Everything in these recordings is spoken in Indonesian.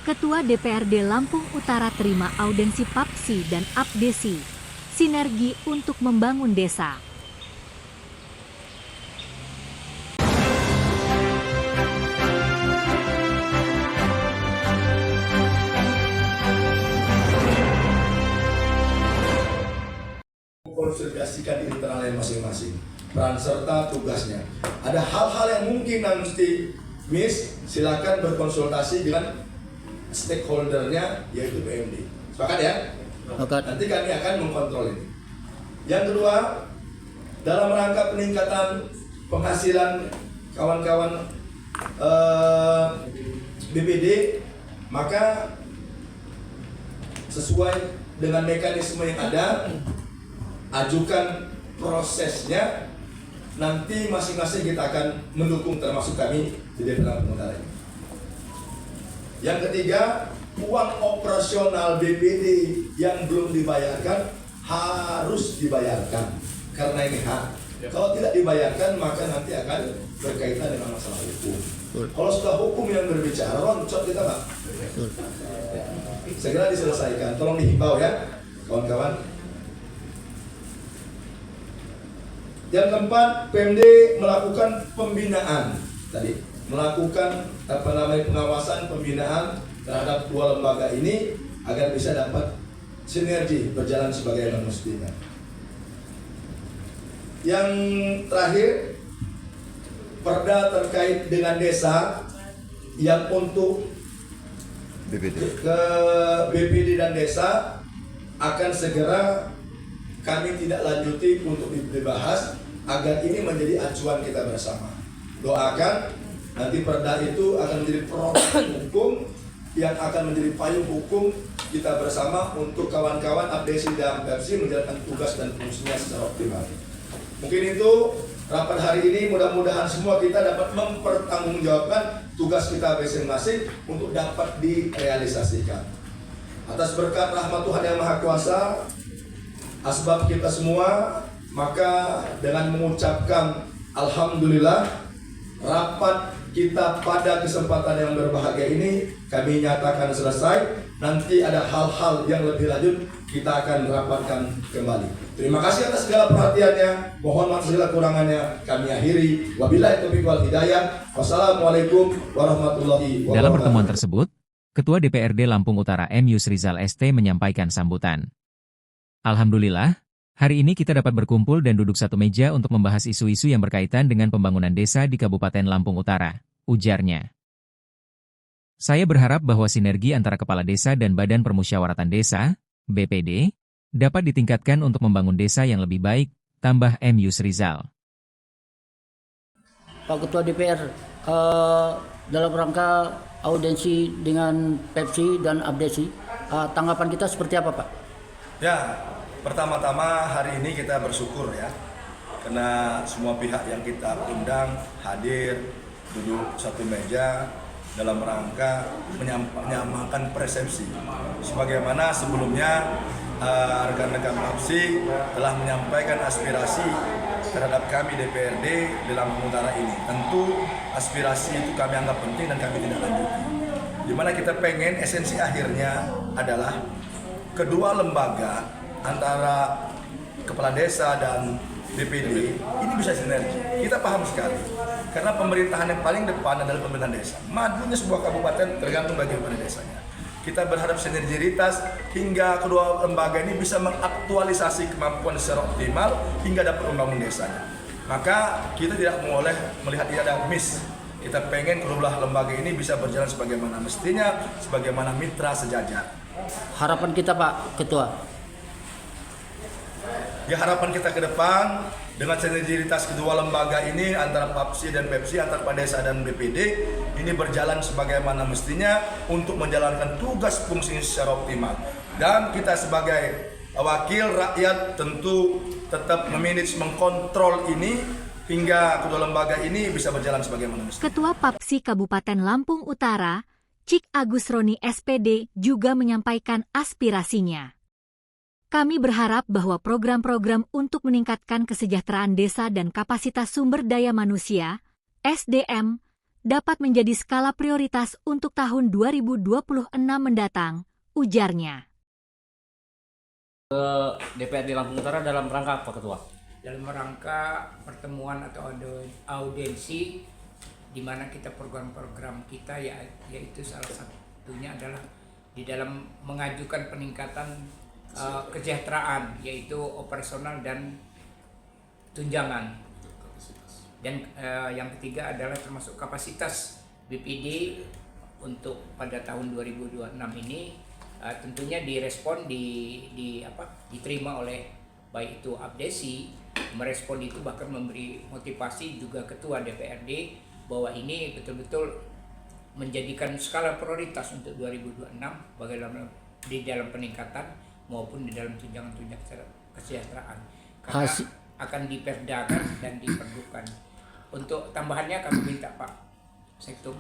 Ketua DPRD Lampung Utara terima audensi PAPSI dan APDESI, sinergi untuk membangun desa. Konsolidasikan internalnya masing-masing, peran serta tugasnya. Ada hal-hal yang mungkin nanti miss, silakan berkonsultasi dengan stakeholdernya, yaitu PMD. Sepakat ya? Sepakat. Nanti kami akan mengkontrol ini. Yang kedua, dalam rangka peningkatan penghasilan kawan-kawan BPD, maka sesuai dengan mekanisme yang ada, ajukan prosesnya, nanti masing-masing kita akan mendukung, termasuk kami di DPR Lampung Utara ini. Yang ketiga, uang operasional BPD yang belum dibayarkan harus dibayarkan, karena ini hak. Kalau tidak dibayarkan, maka nanti akan berkaitan dengan masalah hukum. Kalau sudah hukum yang berbicara, roncot kita Pak. Segera diselesaikan, tolong dihimbau ya kawan-kawan. Yang keempat, PMD melakukan pembinaan tadi, melakukan pengawasan pembinaan terhadap dua lembaga ini agar bisa dapat sinergi berjalan sebagaimana mestinya. Yang terakhir, perda terkait dengan desa yang untuk ke BPD dan desa akan segera kami tidak lanjuti untuk dibahas agar ini menjadi acuan kita bersama. Doakan nanti perda itu akan menjadi produk hukum yang akan menjadi payung hukum kita bersama untuk kawan-kawan APDESI dan PAPSI menjalankan tugas dan fungsinya secara optimal. Mungkin itu rapat hari ini, mudah-mudahan semua kita dapat mempertanggungjawabkan tugas kita masing-masing untuk dapat direalisasikan. Atas berkat rahmat Tuhan yang Maha Kuasa, asbab kita semua, maka dengan mengucapkan Alhamdulillah, rapat kita pada kesempatan yang berbahagia ini kami nyatakan selesai. Nanti ada hal-hal yang lebih lanjut kita akan rapatkan kembali. Terima kasih atas segala perhatiannya. Mohon maaf segala kurangannya. Kami akhiri. Wabillahi taufiq wal hidayah. Wassalamualaikum warahmatullahi wabarakatuh. Dalam pertemuan tersebut, Ketua DPRD Lampung Utara M. Yusrizal ST menyampaikan sambutan. Alhamdulillah, hari ini kita dapat berkumpul dan duduk satu meja untuk membahas isu-isu yang berkaitan dengan pembangunan desa di Kabupaten Lampung Utara, ujarnya. Saya berharap bahwa sinergi antara Kepala Desa dan Badan Permusyawaratan Desa, BPD, dapat ditingkatkan untuk membangun desa yang lebih baik, tambah M. Yusrizal. Pak Ketua DPR, dalam rangka audensi dengan PAPSI dan APDESI, tanggapan kita seperti apa Pak? Ya, pertama-tama hari ini kita bersyukur ya, karena semua pihak yang kita undang hadir, duduk satu meja dalam rangka menyamakan persepsi. Sebagaimana sebelumnya rekan-rekan PAPSI telah menyampaikan aspirasi terhadap kami DPRD di Lampung Utara ini. Tentu aspirasi itu kami anggap penting dan kami tidak lanjuti. Dimana kita pengen esensi akhirnya adalah kedua lembaga antara kepala desa dan BPD ini bisa sinergi. Kita paham sekali, karena pemerintahan yang paling depan adalah pemerintahan desa. Majunya sebuah kabupaten tergantung bagaimana desanya. Kita berharap sinergitas hingga kedua lembaga ini bisa mengaktualisasi kemampuan secara optimal hingga dapat membangun desanya. Maka kita tidak boleh melihat dia ada miss. Kita pengen kedua lembaga ini bisa berjalan sebagaimana mestinya, sebagaimana mitra sejajar. Harapan kita Pak Ketua. Ya, harapan kita ke depan dengan sinergitas kedua lembaga ini antara PAPSI dan PEPSI, antara Desa dan BPD ini berjalan sebagaimana mestinya untuk menjalankan tugas fungsi secara optimal. Dan kita sebagai wakil rakyat tentu tetap memanage, mengkontrol ini hingga kedua lembaga ini bisa berjalan sebagaimana mestinya. Ketua PAPSI Kabupaten Lampung Utara, Cik Agus Roni SPD juga menyampaikan aspirasinya. Kami berharap bahwa program-program untuk meningkatkan kesejahteraan desa dan kapasitas sumber daya manusia, SDM, dapat menjadi skala prioritas untuk tahun 2026 mendatang, ujarnya. DPRD Lampung Utara dalam rangka apa, Ketua? Dalam rangka pertemuan atau audiensi di mana kita program-program kita yaitu salah satunya adalah di dalam mengajukan peningkatan kesejahteraan, yaitu operasional dan tunjangan. Dan yang ketiga adalah termasuk kapasitas BPD untuk pada tahun 2026 ini tentunya direspon diterima oleh baik itu Abdesi, merespon itu bahkan memberi motivasi juga Ketua DPRD bahwa ini betul-betul menjadikan skala prioritas untuk 2026 bagaimana di dalam peningkatan maupun di dalam tunjangan-tunjangan kesejahteraan, karena akan diperdakan dan diperlukan. Untuk tambahannya kami minta Pak Sektum.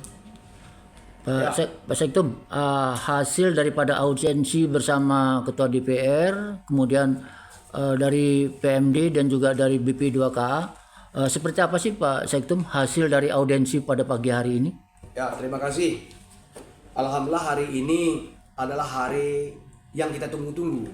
Pak Sektum, hasil daripada audiensi bersama Ketua DPR, kemudian dari PMD dan juga dari BP2KA, seperti apa sih Pak Sektum hasil dari audiensi pada pagi hari ini? Ya, terima kasih. Alhamdulillah hari ini adalah hari yang kita tunggu-tunggu.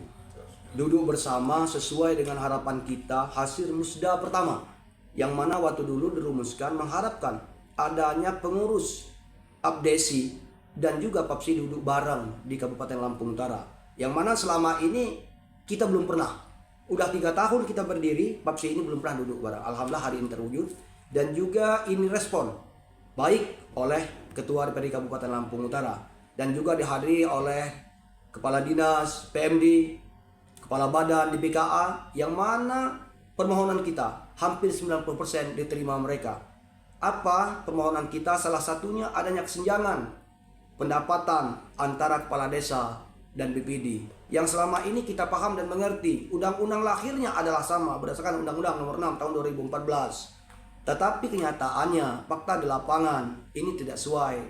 Duduk bersama sesuai dengan harapan kita, hasil musda pertama. Yang mana waktu dulu dirumuskan mengharapkan adanya pengurus Abdesi dan juga Papsi duduk bareng di Kabupaten Lampung Utara. Yang mana selama ini kita belum pernah. Udah 3 tahun kita berdiri, Papsi ini belum pernah duduk bareng. Alhamdulillah hari ini terwujud. Dan juga ini respon baik oleh Ketua DPRD Kabupaten Lampung Utara dan juga dihadiri oleh Kepala Dinas, PMD, Kepala Badan di BKA, yang mana permohonan kita hampir 90% diterima mereka. Apa permohonan kita? Salah satunya adanya kesenjangan pendapatan antara kepala desa dan BPD. Yang selama ini kita paham dan mengerti, undang-undang lahirnya adalah sama berdasarkan Undang-Undang Nomor 6 Tahun 2014. Tetapi kenyataannya, fakta di lapangan ini tidak sesuai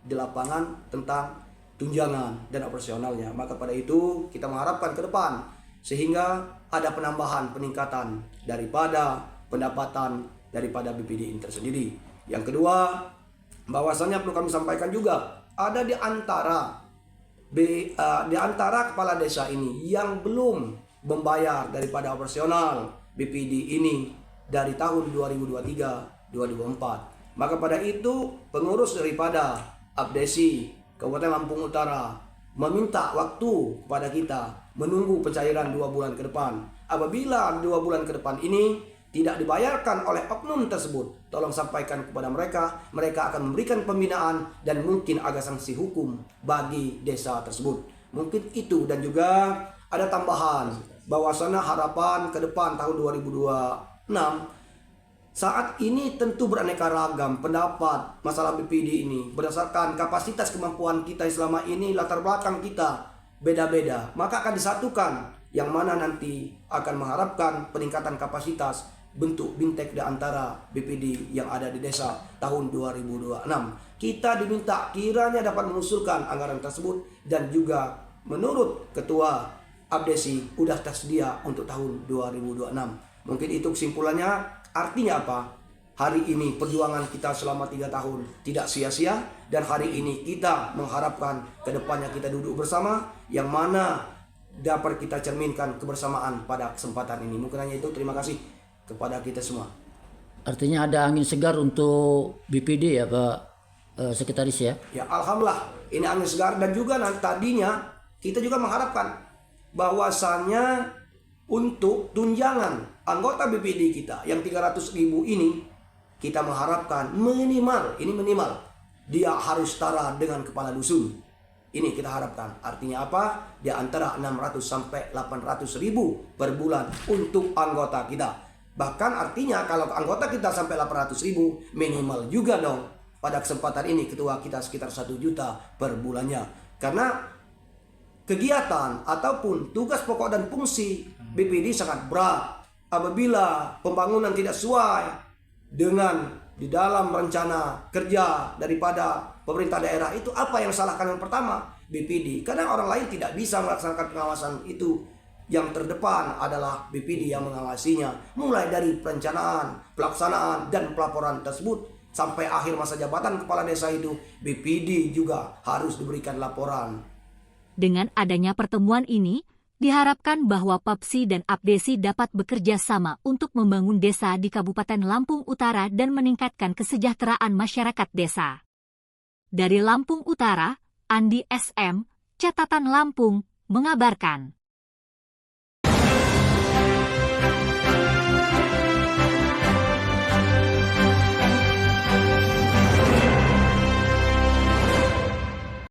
di lapangan tentang tunjangan dan operasionalnya. Maka pada itu kita mengharapkan ke depan sehingga ada penambahan peningkatan daripada pendapatan daripada BPD ini tersendiri. Yang kedua, bahwasannya perlu kami sampaikan juga ada di antara kepala desa ini yang belum membayar daripada operasional BPD ini dari tahun 2023-2024. Maka pada itu pengurus daripada Abdesi Kabupaten Lampung Utara meminta waktu kepada kita menunggu pencairan 2 bulan ke depan. Apabila 2 bulan ke depan ini tidak dibayarkan oleh oknum tersebut, tolong sampaikan kepada mereka, mereka akan memberikan pembinaan dan mungkin ada sanksi hukum bagi desa tersebut. Mungkin itu, dan juga ada tambahan bahwasanya harapan ke depan tahun 2026 saat ini tentu beraneka ragam pendapat masalah BPD ini berdasarkan kapasitas kemampuan kita selama ini, latar belakang kita beda-beda, maka akan disatukan yang mana nanti akan mengharapkan peningkatan kapasitas bentuk bintek di antara BPD yang ada di desa tahun 2026. Kita diminta kiranya dapat mengusulkan anggaran tersebut dan juga menurut Ketua Abdesi udah tersedia untuk tahun 2026. Mungkin itu kesimpulannya. Artinya apa? Hari ini perjuangan kita selama 3 tahun tidak sia-sia, dan hari ini kita mengharapkan ke depannya kita duduk bersama yang mana dapat kita cerminkan kebersamaan pada kesempatan ini. Mungkin hanya itu. Terima kasih kepada kita semua. Artinya ada angin segar untuk BPD ya Pak Sekretaris ya? Ya, alhamdulillah ini angin segar, dan juga tadinya kita juga mengharapkan bahwasannya untuk tunjangan anggota BPD kita yang 300.000 ini, kita mengharapkan minimal dia harus setara dengan kepala dusun. Ini kita harapkan. Artinya apa? Di antara 600 sampai 800.000 per bulan untuk anggota kita. Bahkan artinya kalau anggota kita sampai 800.000, minimal juga dong pada kesempatan ini ketua kita sekitar 1 juta per bulannya. Karena kegiatan ataupun tugas pokok dan fungsi BPD sangat berat. Apabila pembangunan tidak sesuai dengan di dalam rencana kerja daripada pemerintah daerah, itu apa yang salahkan yang pertama? BPD. Karena orang lain tidak bisa melaksanakan pengawasan itu. Yang terdepan adalah BPD yang mengawasinya, mulai dari perencanaan, pelaksanaan, dan pelaporan tersebut sampai akhir masa jabatan kepala desa itu, BPD juga harus diberikan laporan. Dengan adanya pertemuan ini, diharapkan bahwa Papsi dan Apdesi dapat bekerja sama untuk membangun desa di Kabupaten Lampung Utara dan meningkatkan kesejahteraan masyarakat desa. Dari Lampung Utara, Andi SM, Catatan Lampung, mengabarkan.